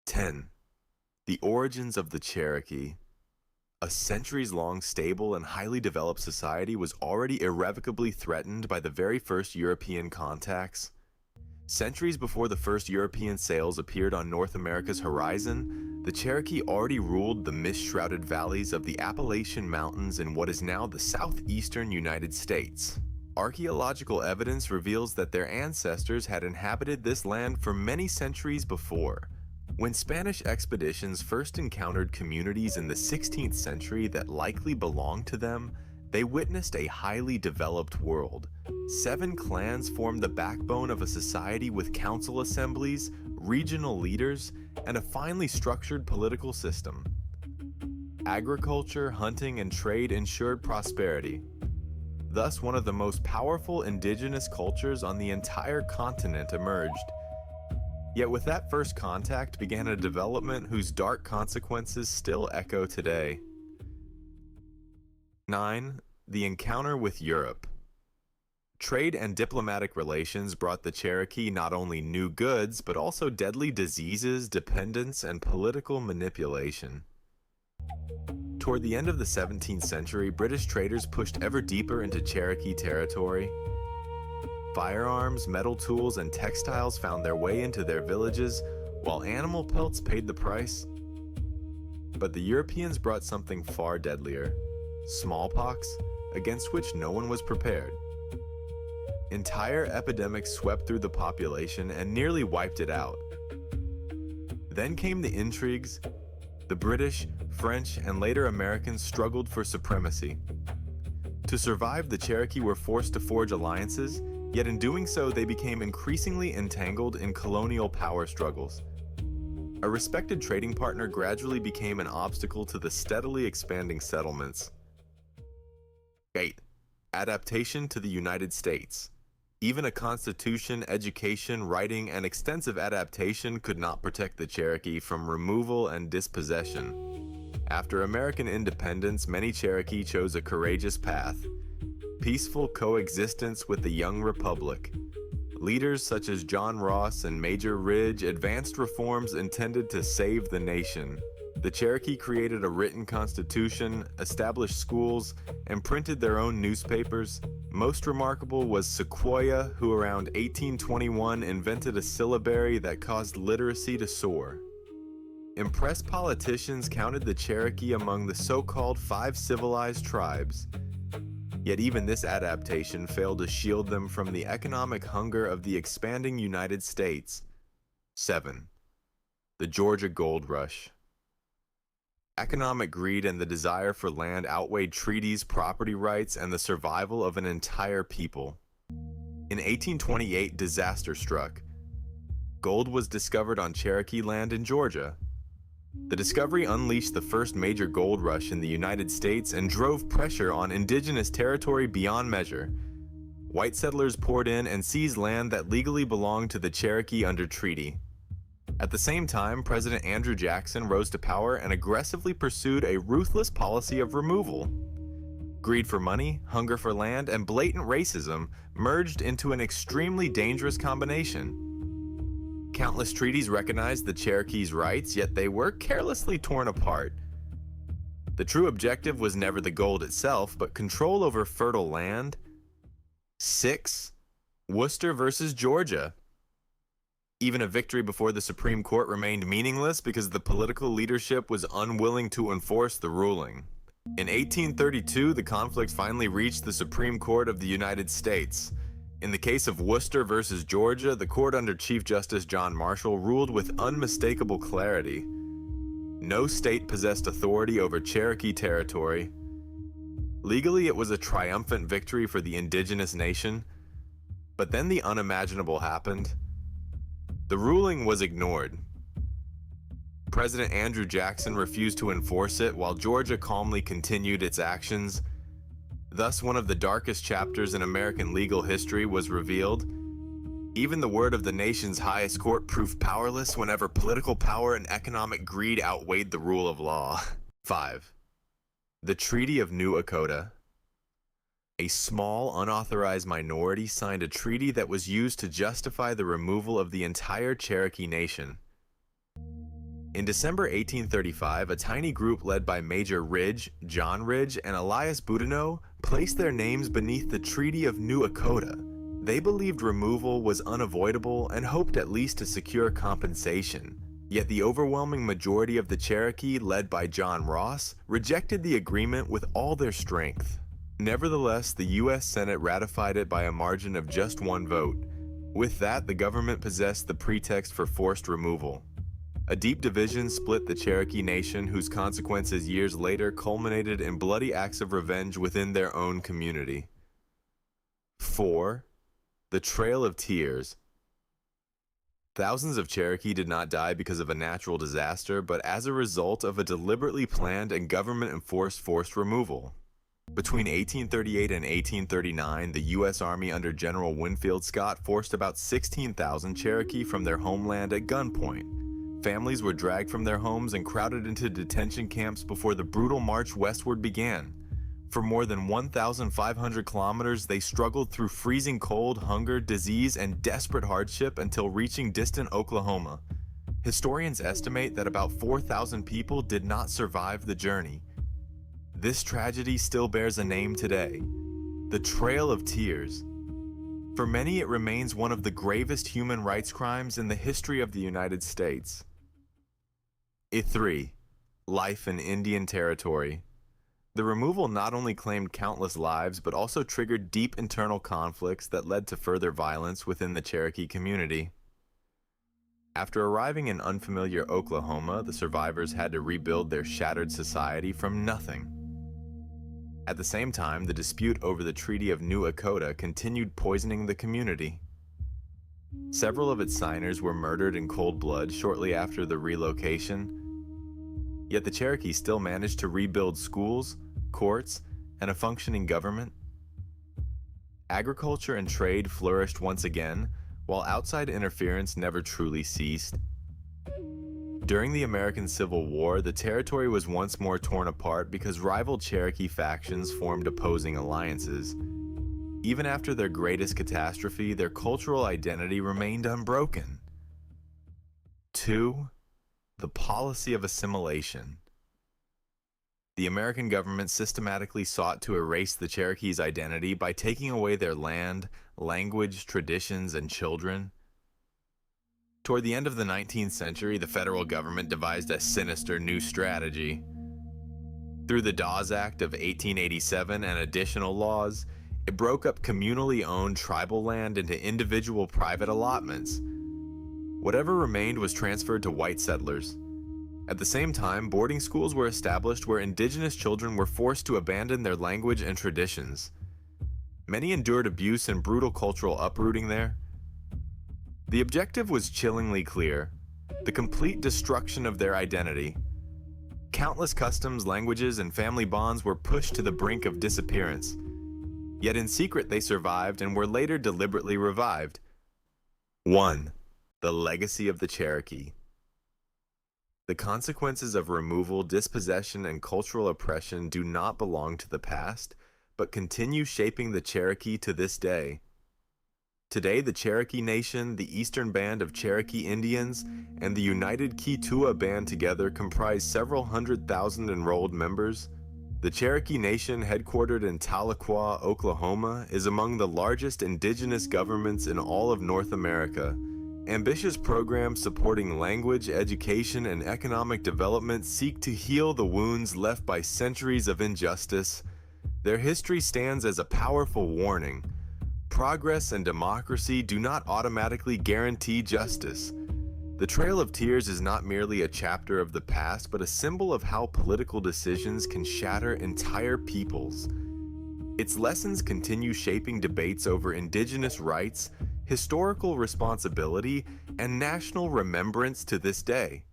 10. The origins of the Cherokee. A centuries-long stable and highly developed society was already irrevocably threatened by the very first European contacts. Centuries before the first European sails appeared on North America's horizon, the Cherokee already ruled the mist-shrouded valleys of the Appalachian Mountains in what is now the southeastern United States. Archaeological evidence reveals that their ancestors had inhabited this land for many centuries before. When Spanish expeditions first encountered communities in the 16th century that likely belonged to them, they witnessed a highly developed world. 7 clans formed the backbone of a society with council assemblies, regional leaders, and a finely structured political system. Agriculture, hunting, and trade ensured prosperity. Thus, one of the most powerful indigenous cultures on the entire continent emerged. Yet with that first contact began a development whose dark consequences still echo today. 9. The encounter with Europe. Trade and diplomatic relations brought the Cherokee not only new goods, but also deadly diseases, dependence, and political manipulation. Toward the end of the 17th century, British traders pushed ever deeper into Cherokee territory. Firearms, metal tools, and textiles found their way into their villages, while animal pelts paid the price. But the Europeans brought something far deadlier: smallpox, against which no one was prepared. Entire epidemics swept through the population and nearly wiped it out. Then came the intrigues. The British, French, and later Americans struggled for supremacy. To survive, the Cherokee were forced to forge alliances, yet in doing so they became increasingly entangled in colonial power struggles. A respected trading partner gradually became an obstacle to the steadily expanding settlements. 8. Adaptation to the United States. Even a constitution, education, writing, and extensive adaptation could not protect the Cherokee from removal and dispossession. After American independence, many Cherokee chose a courageous path: peaceful coexistence with the young republic. Leaders such as John Ross and Major Ridge advanced reforms intended to save the nation. The Cherokee created a written constitution, established schools, and printed their own newspapers. Most remarkable was Sequoyah, who around 1821 invented a syllabary that caused literacy to soar. Impressed politicians counted the Cherokee among the so-called 5 civilized tribes. Yet even this adaptation failed to shield them from the economic hunger of the expanding United States. 7. The Georgia Gold Rush. Economic greed and the desire for land outweighed treaties, property rights, and the survival of an entire people. In 1828, disaster struck. Gold was discovered on Cherokee land in Georgia. The discovery unleashed the first major gold rush in the United States and drove pressure on indigenous territory beyond measure. White settlers poured in and seized land that legally belonged to the Cherokee under treaty. At the same time, President Andrew Jackson rose to power and aggressively pursued a ruthless policy of removal. Greed for money, hunger for land, and blatant racism merged into an extremely dangerous combination. Countless treaties recognized the Cherokees' rights, yet they were carelessly torn apart. The true objective was never the gold itself, but control over fertile land. 6. Worcester versus Georgia. Even a victory before the Supreme Court remained meaningless because the political leadership was unwilling to enforce the ruling. In 1832, the conflict finally reached the Supreme Court of the United States. In the case of Worcester versus Georgia, the court under Chief Justice John Marshall ruled with unmistakable clarity. No state possessed authority over Cherokee territory. Legally, it was a triumphant victory for the indigenous nation. But then the unimaginable happened. The ruling was ignored. President Andrew Jackson refused to enforce it while Georgia calmly continued its actions. Thus, one of the darkest chapters in American legal history was revealed. Even the word of the nation's highest court proved powerless whenever political power and economic greed outweighed the rule of law. 5. The Treaty of New Dakota. A small, unauthorized minority signed a treaty that was used to justify the removal of the entire Cherokee Nation. In December 1835, a tiny group led by Major Ridge, John Ridge, and Elias Boudinot placed their names beneath the Treaty of New Echota. They believed removal was unavoidable and hoped at least to secure compensation. Yet the overwhelming majority of the Cherokee, led by John Ross, rejected the agreement with all their strength. Nevertheless, the U.S. Senate ratified it by a margin of just one vote. With that, the government possessed the pretext for forced removal. A deep division split the Cherokee Nation, whose consequences years later culminated in bloody acts of revenge within their own community. 4. The Trail of Tears. Thousands of Cherokee did not die because of a natural disaster, but as a result of a deliberately planned and government-enforced forced removal. Between 1838 and 1839, the U.S. Army under General Winfield Scott forced about 16,000 Cherokee from their homeland at gunpoint. Families were dragged from their homes and crowded into detention camps before the brutal march westward began. For more than 1,500 kilometers, they struggled through freezing cold, hunger, disease, and desperate hardship until reaching distant Oklahoma. Historians estimate that about 4,000 people did not survive the journey. This tragedy still bears a name today: the Trail of Tears. For many, it remains one of the gravest human rights crimes in the history of the United States. 3. Life in Indian Territory. The removal not only claimed countless lives, but also triggered deep internal conflicts that led to further violence within the Cherokee community. After arriving in unfamiliar Oklahoma, the survivors had to rebuild their shattered society from nothing. At the same time, the dispute over the Treaty of New Echota continued poisoning the community. Several of its signers were murdered in cold blood shortly after the relocation. Yet the Cherokee still managed to rebuild schools, courts, and a functioning government. Agriculture and trade flourished once again, while outside interference never truly ceased. During the American Civil War, the territory was once more torn apart because rival Cherokee factions formed opposing alliances. Even after their greatest catastrophe, their cultural identity remained unbroken. 2. The policy of assimilation. The American government systematically sought to erase the Cherokees' identity by taking away their land, language, traditions, and children. Toward the end of the 19th century, the federal government devised a sinister new strategy. Through the Dawes Act of 1887 and additional laws, it broke up communally owned tribal land into individual private allotments. Whatever remained was transferred to white settlers. At the same time, boarding schools were established where indigenous children were forced to abandon their language and traditions. Many endured abuse and brutal cultural uprooting there. The objective was chillingly clear: the complete destruction of their identity. Countless customs, languages, and family bonds were pushed to the brink of disappearance. Yet in secret they survived and were later deliberately revived. 1. The legacy of the Cherokee. The consequences of removal, dispossession, and cultural oppression do not belong to the past, but continue shaping the Cherokee to this day. Today, the Cherokee Nation, the Eastern Band of Cherokee Indians, and the United Keetoowah Band together comprise several 100,000 enrolled members. The Cherokee Nation, headquartered in Tahlequah, Oklahoma, is among the largest indigenous governments in all of North America. Ambitious programs supporting language, education, and economic development seek to heal the wounds left by centuries of injustice. Their history stands as a powerful warning. Progress and democracy do not automatically guarantee justice. The Trail of Tears is not merely a chapter of the past, but a symbol of how political decisions can shatter entire peoples. Its lessons continue shaping debates over indigenous rights, historical responsibility, and national remembrance to this day.